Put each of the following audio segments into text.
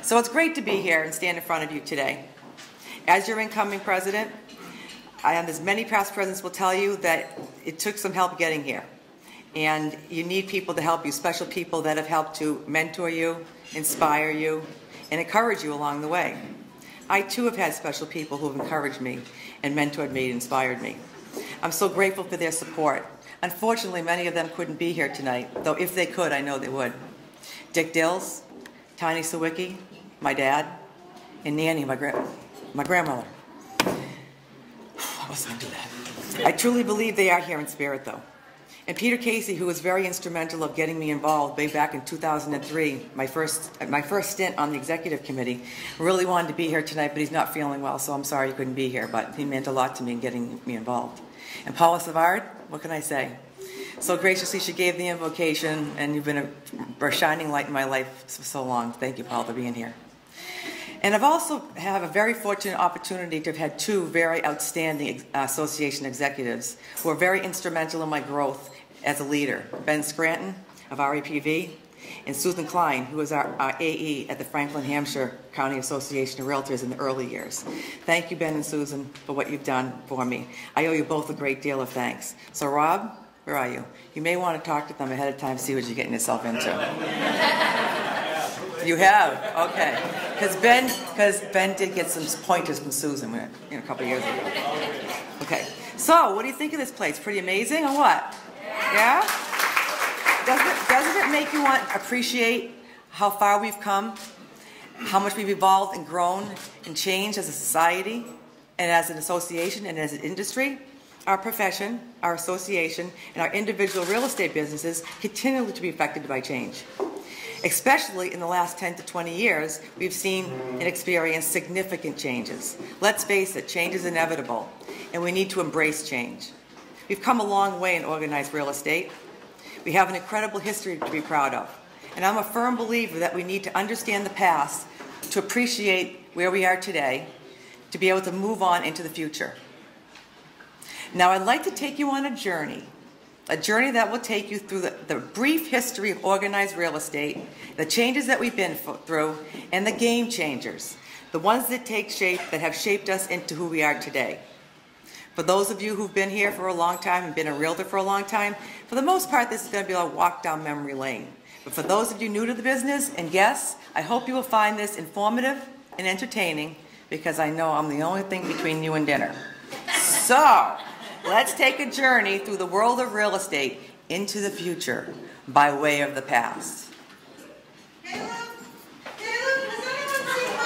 So it's great to be here and stand in front of you today. As your incoming president, as many past presidents will tell you, that it took some help getting here. And you need people to help you, special people that have helped to mentor you, inspire you, and encourage you along the way. I too have had special people who have encouraged me and mentored me and inspired me. I'm so grateful for their support. Unfortunately, many of them couldn't be here tonight, though if they could, I know they would. Dick Dills, Tiny Sawicki, my dad, and Nanny, my grandmother. I wasn't going to do that. I truly believe they are here in spirit, though. And Peter Casey, who was very instrumental of getting me involved way back in 2003, my first stint on the executive committee, really wanted to be here tonight, but he's not feeling well, so I'm sorry he couldn't be here, but he meant a lot to me in getting me involved. And Paula Savard, what can I say? So graciously she gave the invocation, and you've been a shining light in my life for so long. Thank you, Paula, for being here. And I've also have a very fortunate opportunity to have had two very outstanding association executives who are very instrumental in my growth as a leader. Ben Scranton of REPV and Susan Klein, who was our AE at the Franklin Hampshire County Association of Realtors in the early years. Thank you, Ben and Susan, for what you've done for me. I owe you both a great deal of thanks. So Rob, where are you? You may want to talk to them ahead of time, see what you're getting yourself into. You have? Okay. Because Ben did get some pointers from Susan a couple of years ago. Okay. So, what do you think of this place? Pretty amazing, or what? Yeah? Doesn't it make you want to appreciate how far we've come, how much we've evolved and grown and changed as a society and as an association and as an industry? Our profession, our association, and our individual real estate businesses continue to be affected by change. Especially in the last 10 to 20 years, we've seen and experienced significant changes. Let's face it, change is inevitable, and we need to embrace change. We've come a long way in organized real estate. We have an incredible history to be proud of, and I'm a firm believer that we need to understand the past to appreciate where we are today, to be able to move on into the future. Now, I'd like to take you on a journey that will take you through the brief history of organized real estate, the changes that we've been through, and the game changers, the ones that have shaped us into who we are today. For those of you who've been here for a long time and been a realtor for a long time, for the most part, this is going to be a walk down memory lane. But for those of you new to the business and guests, I hope you will find this informative and entertaining, because I know I'm the only thing between you and dinner. So, let's take a journey through the world of real estate into the future by way of the past. Caleb, has anyone seen my...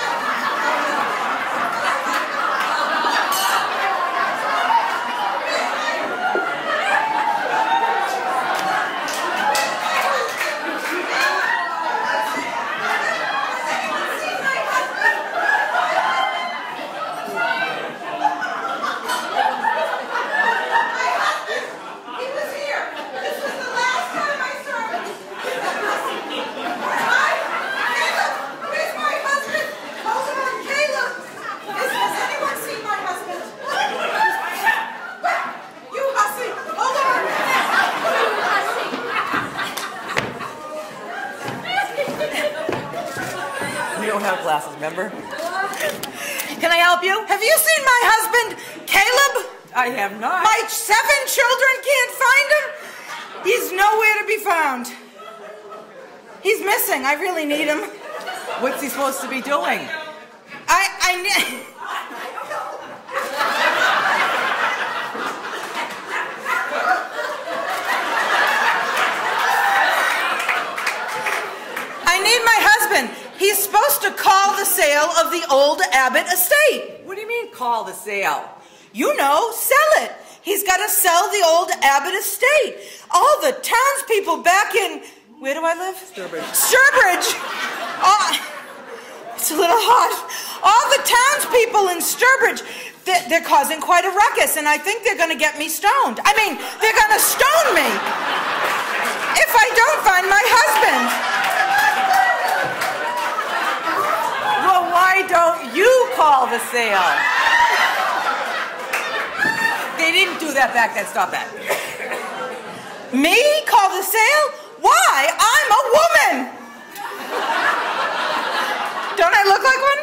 Glasses, remember? Can I help you? Have you seen my husband, Caleb? I have not. My 7 children can't find him. He's nowhere to be found. He's missing. I really need him. What's he supposed to be doing? I need my husband. He's supposed to call the sale of the old Abbott estate. What do you mean, call the sale? You know, sell it. He's got to sell the old Abbott estate. All the townspeople back in, where do I live? Sturbridge. It's a little hot. All the townspeople in Sturbridge, they're causing quite a ruckus, and I think they're going to get me stoned. I mean, they're going to stone me if I don't find my husband. Well, why don't you call the sale? They didn't do that back then. Stop that. Me? Call the sale? Why? I'm a woman. Don't I look like one?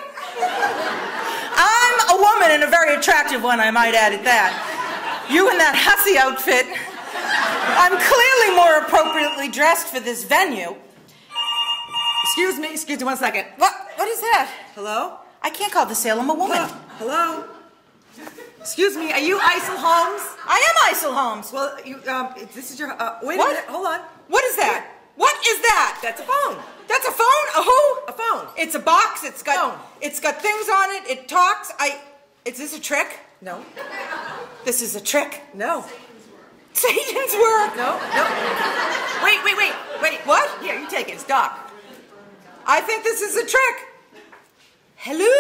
I'm a woman and a very attractive one, I might add at that. You in that hussy outfit. I'm clearly more appropriately dressed for this venue. Excuse me 1 second. What is that? Hello? I can't call the Salem a woman. Hello? Excuse me, are you Isel Holmes? I am Isel Holmes. Well, this is your, wait What? a minute, hold on. What is that? What is that? That's a phone. That's a phone? A who? A phone. It's a box. It's got Phone. It's got things on it. It talks. Is this a trick? No. This is a trick. No. Satan's work. No. Wait. What? Here, you take it, it's Doc. I think this is a trick. Hello?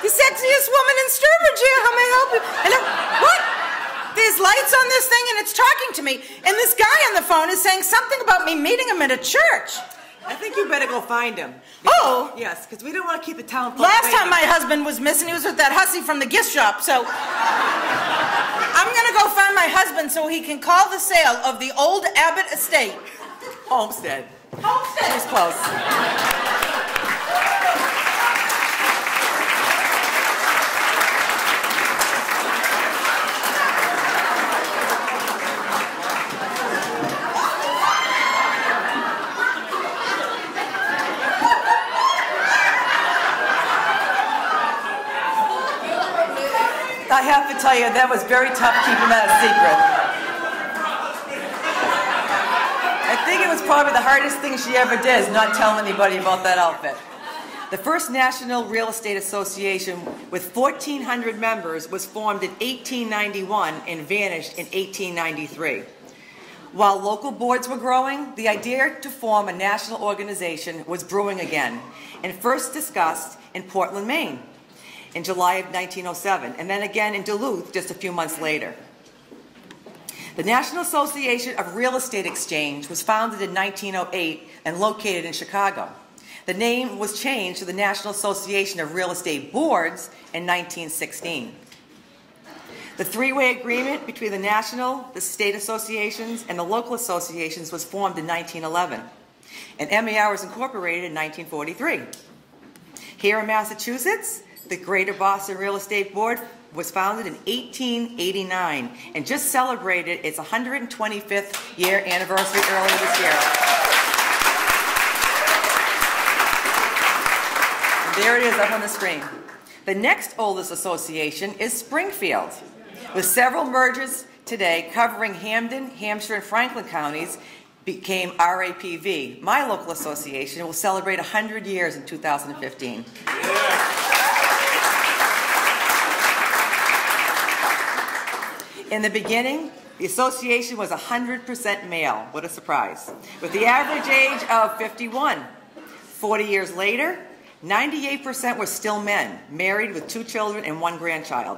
The sexiest woman in Sturbridge here. How may I help you? Hello? What? There's lights on this thing and it's talking to me. And this guy on the phone is saying something about me meeting him at a church. I think you better go find him. Oh. Yes, because we don't want to keep the town folk Last waiting. time my husband was missing, he was with that hussy from the gift shop. So I'm going to go find my husband so he can call the sale of the old Abbott estate. Homestead. Homestead. She's close. I have to tell you, that was very tough keeping that a secret. I think it was probably the hardest thing she ever did, is not tell anybody about that outfit. The first National Real Estate Association with 1,400 members was formed in 1891 and vanished in 1893. While local boards were growing, the idea to form a national organization was brewing again, and first discussed in Portland, Maine, in July of 1907, and then again in Duluth just a few months later. The National Association of Real Estate Exchange was founded in 1908 and located in Chicago. The name was changed to the National Association of Real Estate Boards in 1916. The three-way agreement between the national, the state associations, and the local associations was formed in 1911, and MER was incorporated in 1943. Here in Massachusetts, the Greater Boston Real Estate Board was founded in 1889 and just celebrated its 125th year anniversary earlier this year. And there it is up on the screen. The next oldest association is Springfield, with several mergers today covering Hamden, Hampshire, and Franklin counties became RAPV. My local association will celebrate 100 years in 2015. In the beginning, the association was 100% male. What a surprise. With the average age of 51. 40 years later, 98% were still men, married with 2 children and 1 grandchild.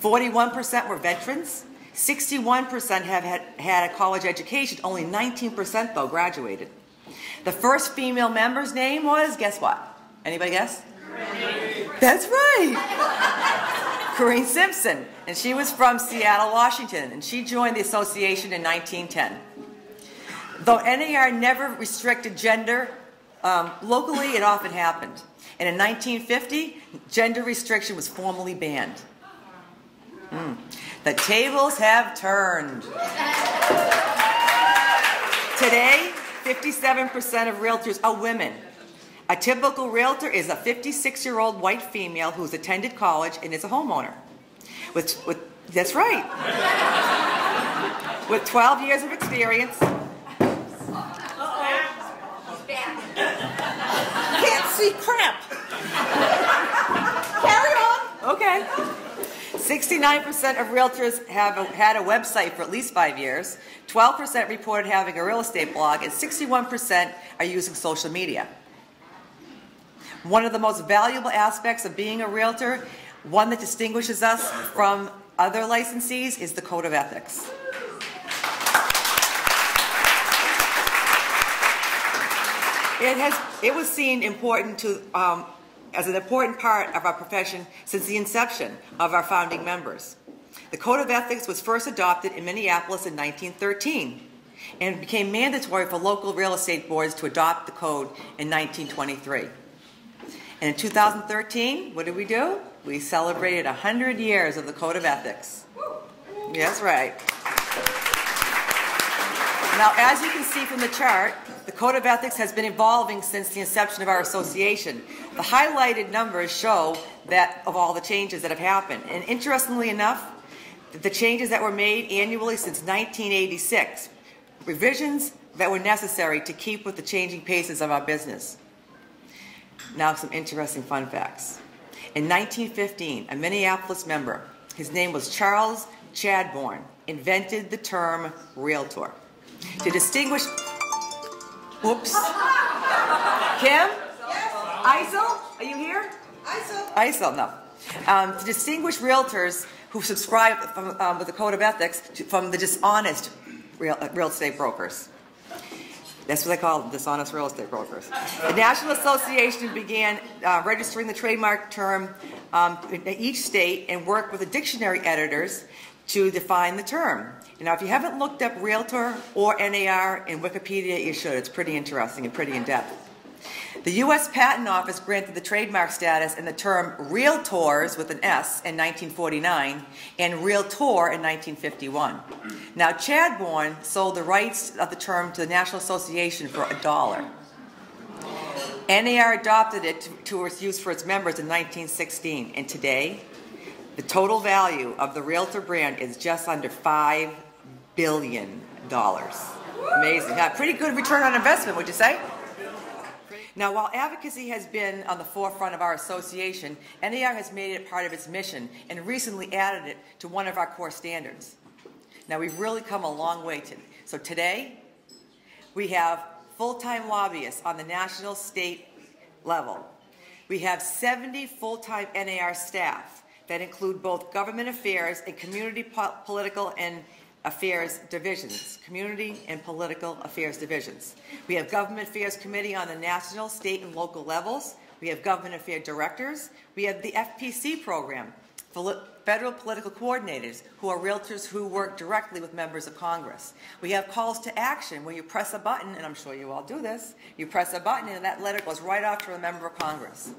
41% were veterans. 61% have had a college education. Only 19%, though, graduated. The first female member's name was, guess what? Anybody guess? Corinne. That's right. Corinne Simpson. And she was from Seattle, Washington. And she joined the association in 1910. Though NAR never restricted gender, locally it often happened. And in 1950, gender restriction was formally banned. The tables have turned. Today, 57% of realtors are women. A typical realtor is a 56-year-old white female who's attended college and is a homeowner. That's right. With 12 years of experience. Can't see crap. Carry on. Okay. 69% of realtors have had a website for at least 5 years. 12% reported having a real estate blog, and 61% are using social media. One of the most valuable aspects of being a realtor, one that distinguishes us from other licensees, is the code of ethics. It was seen important to, as an important part of our profession since the inception of our founding members. The Code of Ethics was first adopted in Minneapolis in 1913 and became mandatory for local real estate boards to adopt the code in 1923. And in 2013, what did we do? We celebrated 100 years of the Code of Ethics. Yes, right. Now, as you can see from the chart, the Code of Ethics has been evolving since the inception of our association. The highlighted numbers show that of all the changes that have happened. And interestingly enough, the changes that were made annually since 1986, revisions that were necessary to keep with the changing paces of our business. Now, some interesting fun facts. In 1915, a Minneapolis member, his name was Charles Chadbourne, invented the term realtor to distinguish. Whoops. Kim? Yes. Isel? Are you here? Isel, no. To distinguish realtors who subscribe with the Code of Ethics from the dishonest real estate brokers. That's what they call them, dishonest real estate brokers. The National Association began registering the trademark term in each state and worked with the dictionary editors to define the term. Now, if you haven't looked up realtor or NAR in Wikipedia, you should. It's pretty interesting and pretty in-depth. The U.S. Patent Office granted the trademark status and the term realtors with an S in 1949 and realtor in 1951. Now, Chadbourne sold the rights of the term to the National Association for $1. NAR adopted it to its use for its members in 1916, and today, the total value of the realtor brand is just under $5 billion. Amazing. Now, pretty good return on investment, would you say? Now, while advocacy has been on the forefront of our association, NAR has made it part of its mission and recently added it to one of our core standards. Now, we've really come a long way. So today, we have full-time lobbyists on the national, state level. We have 70 full-time NAR staff that include both government affairs and community political and affairs divisions, community and political affairs divisions. We have government affairs committee on the national, state, and local levels. We have government affairs directors. We have the FPC program, federal political coordinators, who are realtors who work directly with members of Congress. We have calls to action where you press a button, and I'm sure you all do this, you press a button and that letter goes right off to a member of Congress.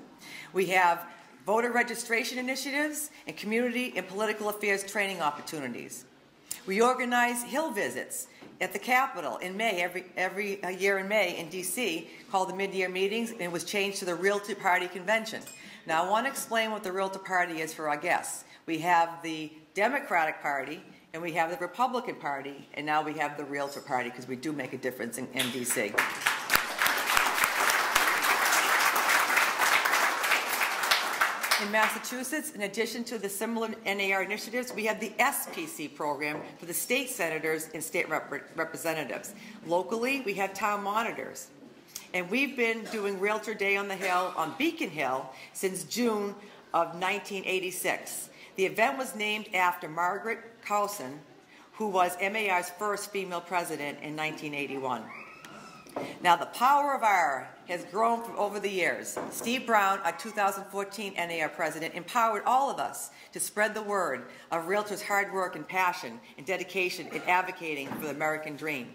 We have voter registration initiatives and community and political affairs training opportunities. We organize Hill visits at the Capitol in May, every year in May in D.C., called the mid-year meetings, and it was changed to the Realtor Party Convention. Now, I want to explain what the Realtor Party is for our guests. We have the Democratic Party, and we have the Republican Party, and now we have the Realtor Party, because we do make a difference in D.C. In Massachusetts, in addition to the similar NAR initiatives, we have the SPC program for the state senators and state representatives. Locally, we have town monitors. And we've been doing Realtor Day on the Hill on Beacon Hill since June of 1986. The event was named after Margaret Carlson, who was MAR's first female president in 1981. Now, the power of R has grown over the years. Steve Brown, our 2014 NAR president, empowered all of us to spread the word of realtors' hard work and passion and dedication in advocating for the American dream.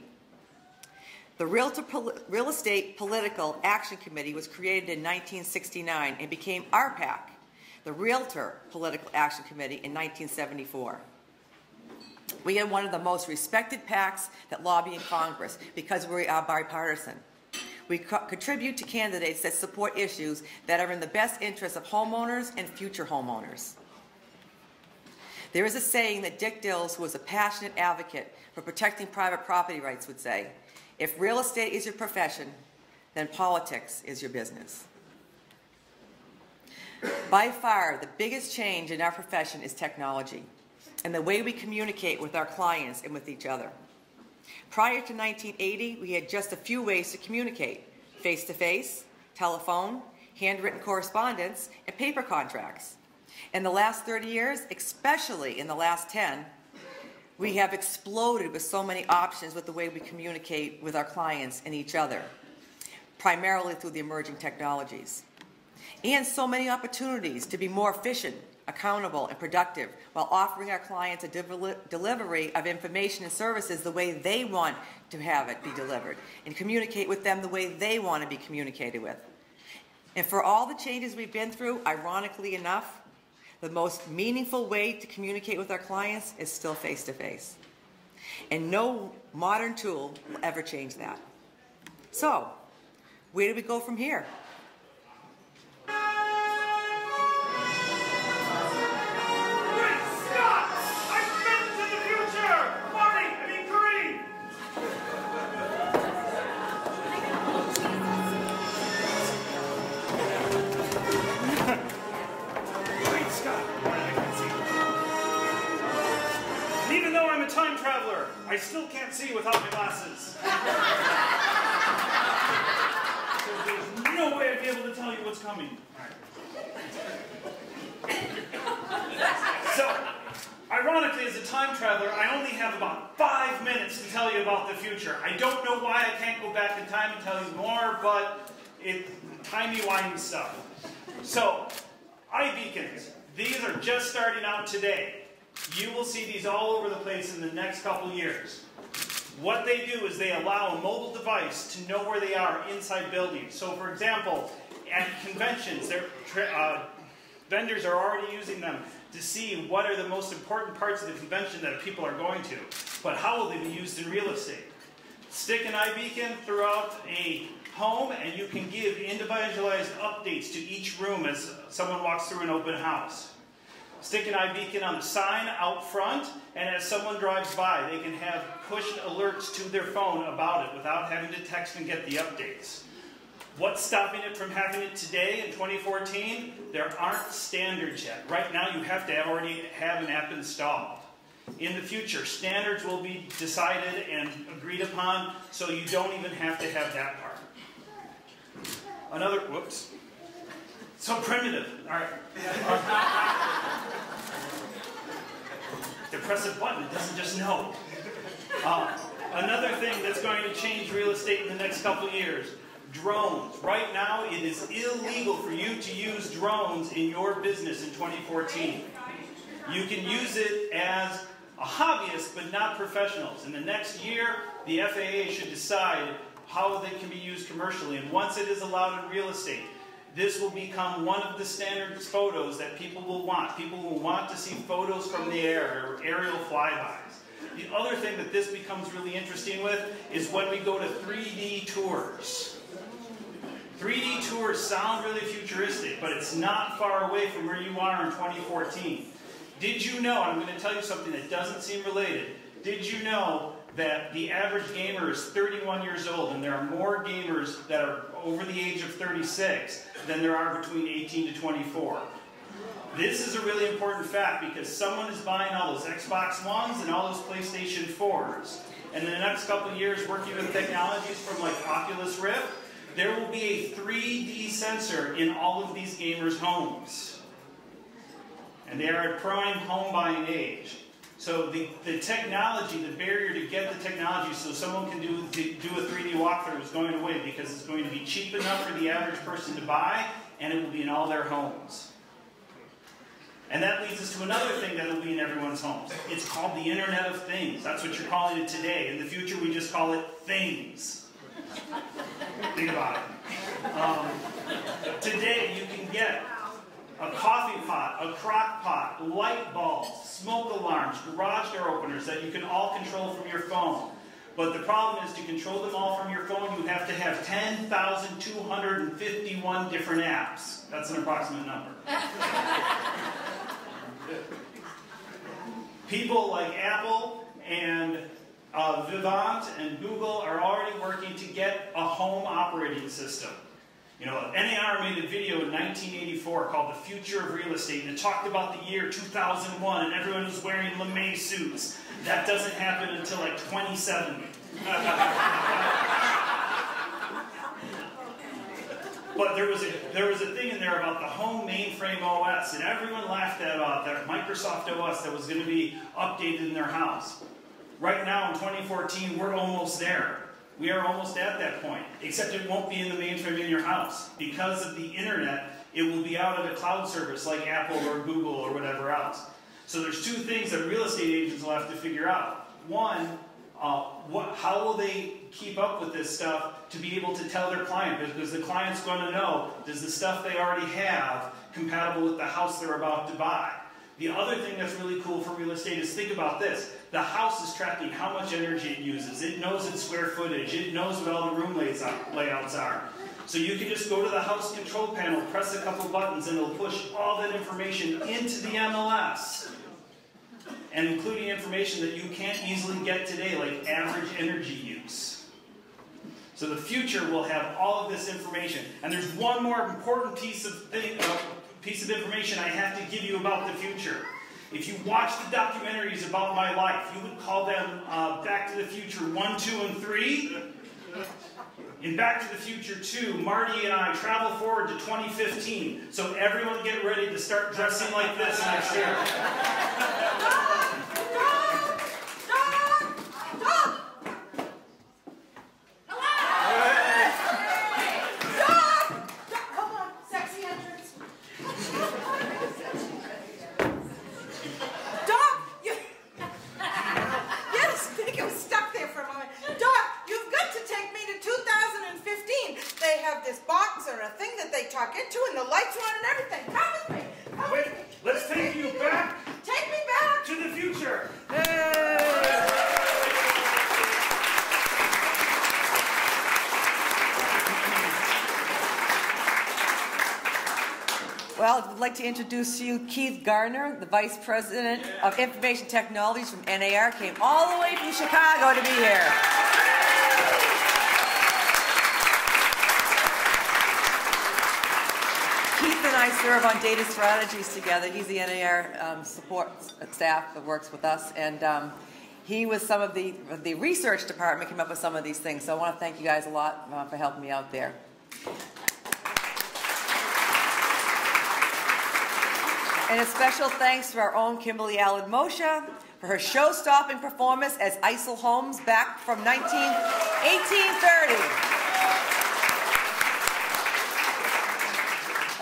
The Real Estate Political Action Committee was created in 1969 and became RPAC, the Realtor Political Action Committee, in 1974. We are one of the most respected PACs that lobby in Congress because we are bipartisan. We contribute to candidates that support issues that are in the best interest of homeowners and future homeowners. There is a saying that Dick Dills, who was a passionate advocate for protecting private property rights, would say, "If real estate is your profession, then politics is your business." By far, the biggest change in our profession is technology and the way we communicate with our clients and with each other. Prior to 1980, we had just a few ways to communicate: face-to-face, telephone, handwritten correspondence, and paper contracts. In the last 30 years, especially in the last 10, we have exploded with so many options with the way we communicate with our clients and each other, primarily through the emerging technologies. And so many opportunities to be more efficient, accountable, and productive while offering our clients a delivery of information and services the way they want to have it be delivered and communicate with them the way they want to be communicated with. And for all the changes we've been through, ironically enough, the most meaningful way to communicate with our clients is still face-to-face. And no modern tool will ever change that. So, where do we go from here? Time traveler. I still can't see without my glasses. So there's no way I'd be able to tell you what's coming. So, ironically, as a time traveler, I only have about 5 minutes to tell you about the future. I don't know why I can't go back in time and tell you more, but it's timey-wimey stuff. So, iBeacons. These are just starting out today. You will see these all over the place in the next couple years. What they do is they allow a mobile device to know where they are inside buildings. So for example, at conventions, vendors are already using them to see what are the most important parts of the convention that people are going to. But how will they be used in real estate? Stick an iBeacon throughout a home and you can give individualized updates to each room as someone walks through an open house. Stick an iBeacon on the sign out front, and as someone drives by, they can have pushed alerts to their phone about it without having to text and get the updates. What's stopping it from having it today in 2014? There aren't standards yet. Right now, you have to already have an app installed. In the future, standards will be decided and agreed upon, so you don't even have to have that part. Whoops. So primitive. All right. To press a button, it doesn't just know. Another thing that's going to change real estate in the next couple of years, drones. Right now, it is illegal for you to use drones in your business in 2014. You can use it as a hobbyist, but not professionals. In the next year, the FAA should decide how they can be used commercially. And once it is allowed in real estate, this will become one of the standard photos that people will want. People will want to see photos from the air or aerial flybys. The other thing that this becomes really interesting with is when we go to 3D tours. 3D tours sound really futuristic, but it's not far away from where you are in 2014. Did you know, I'm going to tell you something that doesn't seem related, did you know that the average gamer is 31 years old, and there are more gamers that are over the age of 36 than there are between 18 to 24. This is a really important fact because someone is buying all those Xbox Ones and all those PlayStation 4s. And in the next couple of years, working with technologies from like Oculus Rift, there will be a 3D sensor in all of these gamers' homes. And they are at prime home buying age. So the technology, the barrier to get the technology so someone can do a 3D walkthrough is going away because it's going to be cheap enough for the average person to buy, and it will be in all their homes. And that leads us to another thing that will be in everyone's homes. It's called the Internet of Things. That's what you're calling it today. In the future, we just call it things. Think about it. Today, you can get a coffee pot, a crock pot, light bulbs, smoke alarms, garage door openers that you can all control from your phone. But the problem is to control them all from your phone, you have to have 10,251 different apps. That's an approximate number. People like Apple and Vivant and Google are already working to get a home operating system. You know, NAR made a video in 1984 called The Future of Real Estate, and it talked about the year 2001, and everyone was wearing lame suits. That doesn't happen until like 2070. But there was a thing in there about the home mainframe OS, and everyone laughed about that Microsoft OS that was going to be updated in their house. Right now in 2014, we're almost there. We are almost at that point, except it won't be in the mainframe in your house. Because of the internet, it will be out of a cloud service like Apple or Google or whatever else. So there's two things that real estate agents will have to figure out. One, how will they keep up with this stuff to be able to tell their client, because the client's going to know, does the stuff they already have compatible with the house they're about to buy? The other thing that's really cool for real estate is, think about this. The house is tracking how much energy it uses. It knows its square footage. It knows what all the room layouts are. So you can just go to the house control panel, press a couple buttons, and it'll push all that information into the MLS. And including information that you can't easily get today, like average energy use. So the future will have all of this information. And there's one more important piece of information I have to give you about the future. If you watch the documentaries about my life, you would call them Back to the Future 1, 2, and 3. In Back to the Future 2, Marty and I travel forward to 2015. So everyone get ready to start dressing like this next year. Well, I'd like to introduce to you Keith Gardner, the Vice President of Information Technologies from NAR. Came all the way from Chicago to be here. Keith and I serve on data strategies together. He's the NAR support staff that works with us, and he was some of the research department came up with some of these things. So I want to thank you guys a lot for helping me out there. And a special thanks to our own Kimberly Allen Moshe for her show-stopping performance as Isel Holmes back from 1830.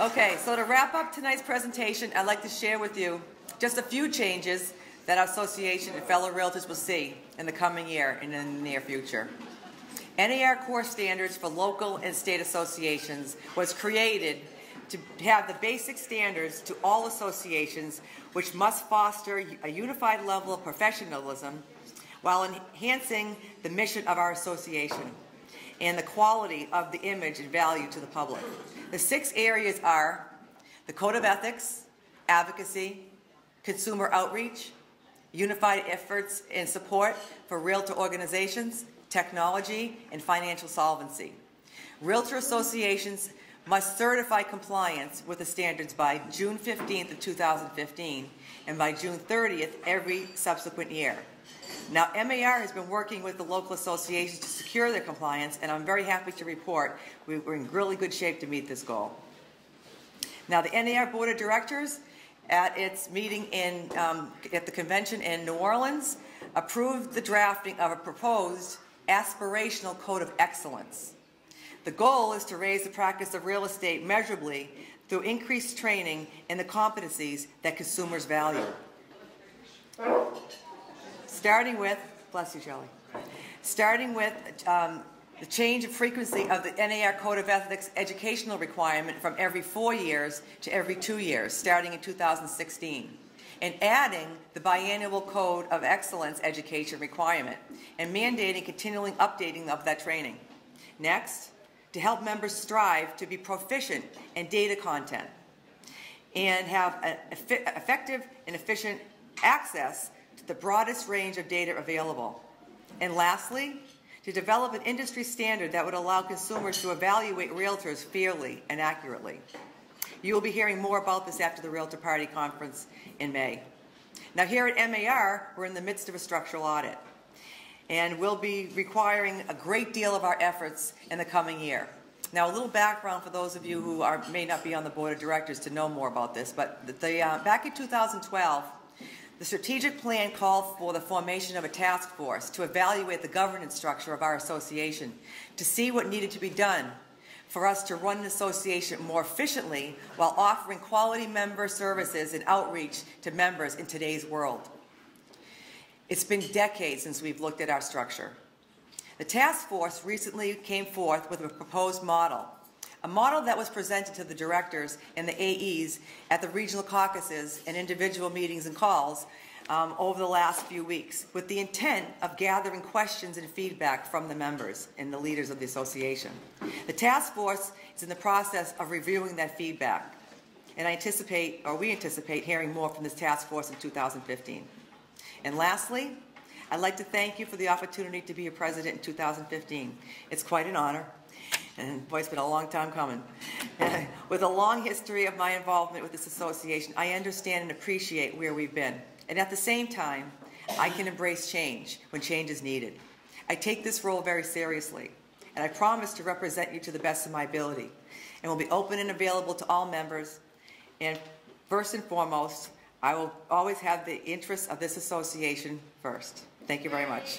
Okay, so to wrap up tonight's presentation, I'd like to share with you just a few changes that our association and fellow realtors will see in the coming year and in the near future. NAR Core Standards for local and state associations was created to have the basic standards to all associations, which must foster a unified level of professionalism while enhancing the mission of our association and the quality of the image and value to the public. The 6 areas are the Code of Ethics, Advocacy, Consumer Outreach, Unified Efforts and Support for Realtor Organizations, Technology, and Financial Solvency. Realtor associations must certify compliance with the standards by June 15th of 2015 and by June 30th every subsequent year. Now, MAR has been working with the local associations to secure their compliance, and I'm very happy to report we're in really good shape to meet this goal. Now, the NAR Board of Directors, at its meeting at the convention in New Orleans, approved the drafting of a proposed aspirational code of excellence. The goal is to raise the practice of real estate measurably through increased training in the competencies that consumers value. Starting with, bless you, Shelley, starting with the change of frequency of the NAR Code of Ethics educational requirement from every 4 years to every 2 years, starting in 2016, and adding the biannual Code of Excellence education requirement, and mandating continuing updating of that training. Next, to help members strive to be proficient in data content and have an effective and efficient access to the broadest range of data available. And lastly, to develop an industry standard that would allow consumers to evaluate realtors fairly and accurately. You will be hearing more about this after the Realtor Party Conference in May. Now, here at MAR, we're in the midst of a structural audit, and we'll be requiring a great deal of our efforts in the coming year. Now, a little background for those of you who may not be on the board of directors to know more about this, but back in 2012, the strategic plan called for the formation of a task force to evaluate the governance structure of our association to see what needed to be done for us to run an association more efficiently while offering quality member services and outreach to members in today's world. It's been decades since we've looked at our structure. The task force recently came forth with a proposed model, a model that was presented to the directors and the AEs at the regional caucuses and individual meetings and calls over the last few weeks, with the intent of gathering questions and feedback from the members and the leaders of the association. The task force is in the process of reviewing that feedback, and we anticipate hearing more from this task force in 2015. And lastly, I'd like to thank you for the opportunity to be your president in 2015. It's quite an honor, and boy, it's been a long time coming. With a long history of my involvement with this association, I understand and appreciate where we've been. And at the same time, I can embrace change when change is needed. I take this role very seriously, and I promise to represent you to the best of my ability, and will be open and available to all members. And first and foremost, I will always have the interests of this association first. Thank you very much.